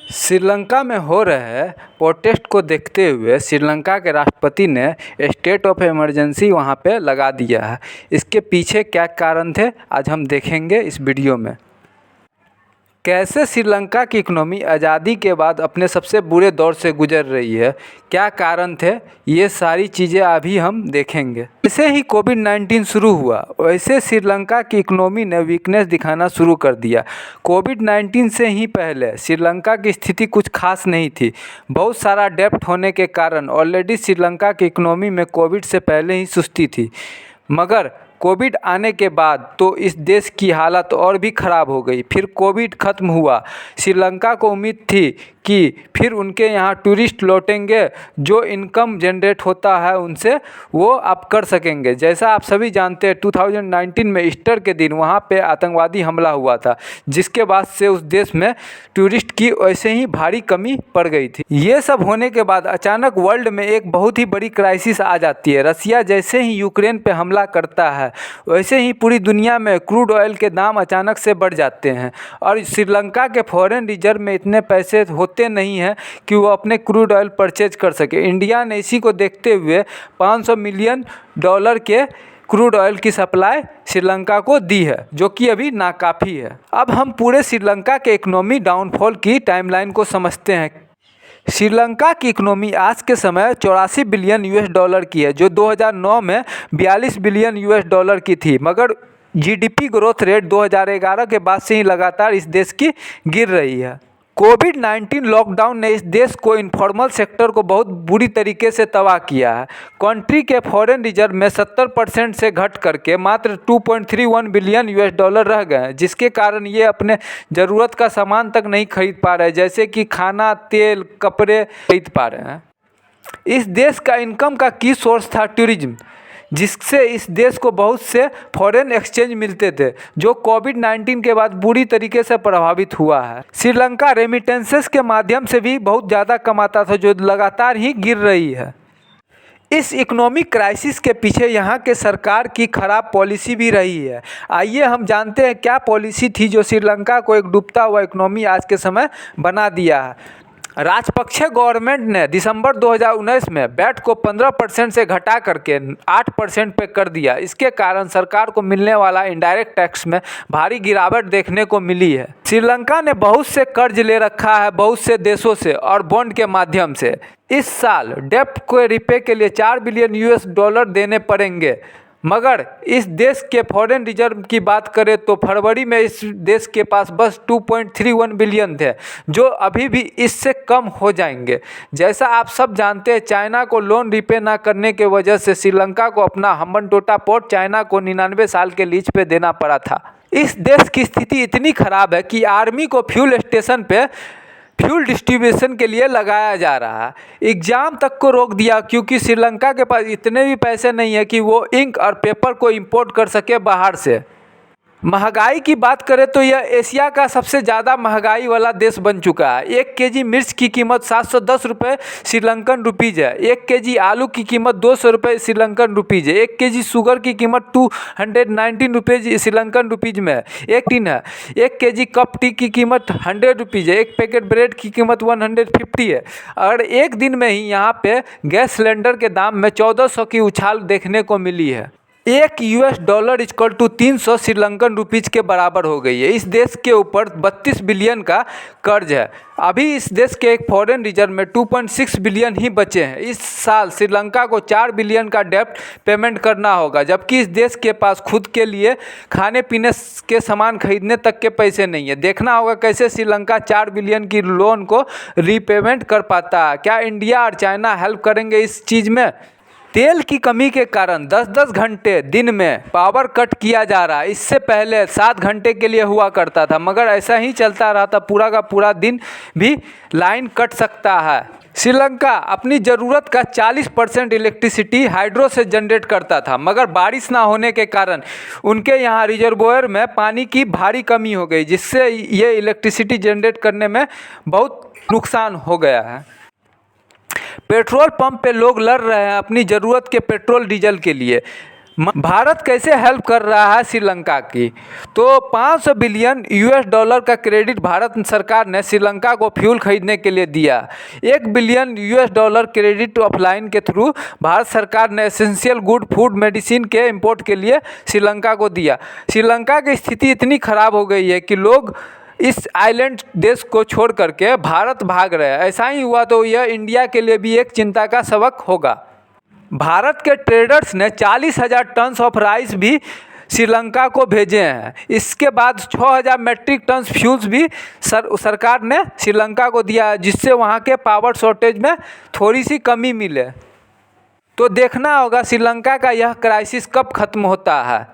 श्रीलंका में हो रहे प्रोटेस्ट को देखते हुए श्रीलंका के राष्ट्रपति ने स्टेट ऑफ इमरजेंसी वहां पे लगा दिया है। इसके पीछे क्या कारण थे आज हम देखेंगे इस वीडियो में। कैसे श्रीलंका की इकोनॉमी आज़ादी के बाद अपने सबसे बुरे दौर से गुजर रही है, क्या कारण थे, ये सारी चीज़ें अभी हम देखेंगे। जैसे ही कोविड-19 शुरू हुआ वैसे श्रीलंका की इकोनॉमी ने वीकनेस दिखाना शुरू कर दिया। कोविड-19 से ही पहले श्रीलंका की स्थिति कुछ खास नहीं थी। बहुत सारा डेब्ट होने के कारण ऑलरेडी श्रीलंका की इकोनॉमी में कोविड से पहले ही सुस्ती थी, मगर कोविड आने के बाद तो इस देश की हालत और भी ख़राब हो गई। फिर कोविड ख़त्म हुआ, श्रीलंका को उम्मीद थी कि फिर उनके यहाँ टूरिस्ट लौटेंगे, जो इनकम जनरेट होता है उनसे वो आप कर सकेंगे। जैसा आप सभी जानते हैं 2019 में ईस्टर के दिन वहाँ पे आतंकवादी हमला हुआ था, जिसके बाद से उस देश में टूरिस्ट की वैसे ही भारी कमी पड़ गई थी। ये सब होने के बाद अचानक वर्ल्ड में एक बहुत ही बड़ी क्राइसिस आ जाती है। रसिया जैसे ही यूक्रेन पे हमला करता है वैसे ही पूरी दुनिया में क्रूड ऑयल के दाम अचानक से बढ़ जाते हैं और श्रीलंका के फॉरेन रिजर्व में इतने पैसे होते नहीं हैं कि वो अपने क्रूड ऑयल परचेज कर सके। इंडिया ने इसी को देखते हुए $500 मिलियन के क्रूड ऑयल की सप्लाई श्रीलंका को दी है, जो कि अभी नाकाफ़ी है। अब हम पूरे श्रीलंका के इकोनॉमी डाउनफॉल की टाइमलाइन को समझते हैं। श्रीलंका की इकोनॉमी आज के समय $84 बिलियन की है, जो 2009 में $42 बिलियन की थी, मगर जीडीपी ग्रोथ रेट 2011 के बाद से ही लगातार इस देश की गिर रही है। कोविड-19 लॉकडाउन ने इस देश को इनफॉर्मल सेक्टर को बहुत बुरी तरीके से तबाह किया है। कंट्री के फॉरेन रिजर्व में 70% से घट करके मात्र $2.31 बिलियन रह गए हैं, जिसके कारण ये अपने ज़रूरत का सामान तक नहीं खरीद पा रहे, जैसे कि खाना, तेल, कपड़े खरीद पा रहे हैं। इस देश का इनकम का की सोर्स था टूरिज्म, जिससे इस देश को बहुत से फॉरेन एक्सचेंज मिलते थे, जो कोविड-19 के बाद बुरी तरीके से प्रभावित हुआ है। श्रीलंका रेमिटेंसेस के माध्यम से भी बहुत ज़्यादा कमाता था, जो लगातार ही गिर रही है। इस इकोनॉमिक क्राइसिस के पीछे यहाँ के सरकार की खराब पॉलिसी भी रही है। आइए हम जानते हैं क्या पॉलिसी थी जो श्रीलंका को एक डूबता हुआ इकोनॉमी आज के समय बना दिया है। राजपक्षे गवर्नमेंट ने दिसंबर 2019 में वैट को 15% से घटा करके 8% पे कर दिया। इसके कारण सरकार को मिलने वाला इनडायरेक्ट टैक्स में भारी गिरावट देखने को मिली है। श्रीलंका ने बहुत से कर्ज ले रखा है बहुत से देशों से और बॉन्ड के माध्यम से। इस साल डेब्ट को रिपे के लिए $4 बिलियन देने पड़ेंगे, मगर इस देश के फॉरेन रिजर्व की बात करें तो फरवरी में इस देश के पास बस 2.31 बिलियन थे, जो अभी भी इससे कम हो जाएंगे। जैसा आप सब जानते हैं, चाइना को लोन रिपे ना करने के वजह से श्रीलंका को अपना हम्बनटोटा पोर्ट चाइना को 99 साल के लीज पे देना पड़ा था। इस देश की स्थिति इतनी खराब है कि आर्मी को फ्यूल स्टेशन पे फ्यूल डिस्ट्रीब्यूशन के लिए लगाया जा रहा है। एग्ज़ाम तक को रोक दिया, क्योंकि श्रीलंका के पास इतने भी पैसे नहीं है कि वो इंक और पेपर को इंपोर्ट कर सके बाहर से। महंगाई की बात करें तो यह एशिया का सबसे ज़्यादा महंगाई वाला देश बन चुका है। 1 केजी मिर्च की कीमत 710 रुपये श्रीलंकन रुपीज़ है। 1 केजी आलू की कीमत 200 रुपये श्रीलंकन रुपीज़ है। 1 केजी शुगर की कीमत 219 रुपये श्रीलंकन रुपीज़ में है। एक टीन है। 1 केजी कप टी की कीमत 100 रुपीज़ है। 1 पैकेट ब्रेड की कीमत 150 है। और एक दिन में ही यहाँ पे गैस सिलेंडर के दाम में 1400 की उछाल देखने को मिली है। $1 इक्वल टू 300 श्रीलंकन रुपीज़ के बराबर हो गई है। इस देश के ऊपर 32 बिलियन का कर्ज है। अभी इस देश के एक फॉरेन रिजर्व में 2.6 बिलियन ही बचे हैं। इस साल श्रीलंका को 4 बिलियन का डेब्ट पेमेंट करना होगा, जबकि इस देश के पास खुद के लिए खाने पीने के सामान खरीदने तक के पैसे नहीं है। देखना होगा कैसे श्रीलंका 4 बिलियन की लोन को रीपेमेंट कर पाता है। क्या इंडिया और चाइना हेल्प करेंगे इस चीज़ में? तेल की कमी के कारण 10-10 घंटे दिन में पावर कट किया जा रहा है। इससे पहले 7 घंटे के लिए हुआ करता था, मगर ऐसा ही चलता रहा था पूरा का पूरा दिन भी लाइन कट सकता है। श्रीलंका अपनी ज़रूरत का 40% इलेक्ट्रिसिटी हाइड्रो से जनरेट करता था, मगर बारिश ना होने के कारण उनके यहाँ रिजर्वोयर में पानी की भारी कमी हो गई, जिससे ये इलेक्ट्रिसिटी जनरेट करने में बहुत नुकसान हो गया है। पेट्रोल पंप पे लोग लड़ रहे हैं अपनी ज़रूरत के पेट्रोल डीजल के लिए, भारत कैसे हेल्प कर रहा है श्रीलंका की? तो $500 बिलियन का क्रेडिट भारत सरकार ने श्रीलंका को फ्यूल खरीदने के लिए दिया। $1 बिलियन क्रेडिट ऑफलाइन के थ्रू भारत सरकार ने एसेंशियल गुड फूड मेडिसिन के इंपोर्ट के लिए श्रीलंका को दिया। श्रीलंका की स्थिति इतनी ख़राब हो गई है कि लोग इस आइलैंड देश को छोड़ करके भारत भाग रहे हैं। ऐसा ही हुआ तो यह इंडिया के लिए भी एक चिंता का सबक होगा। भारत के ट्रेडर्स ने 40,000 टन ऑफ राइस भी श्रीलंका को भेजे हैं। इसके बाद 6,000 मैट्रिक टन फ्यूल्स भी सरकार ने श्रीलंका को दिया है, जिससे वहाँ के पावर शॉर्टेज में थोड़ी सी कमी मिले। तो देखना होगा श्रीलंका का यह क्राइसिस कब ख़त्म होता है।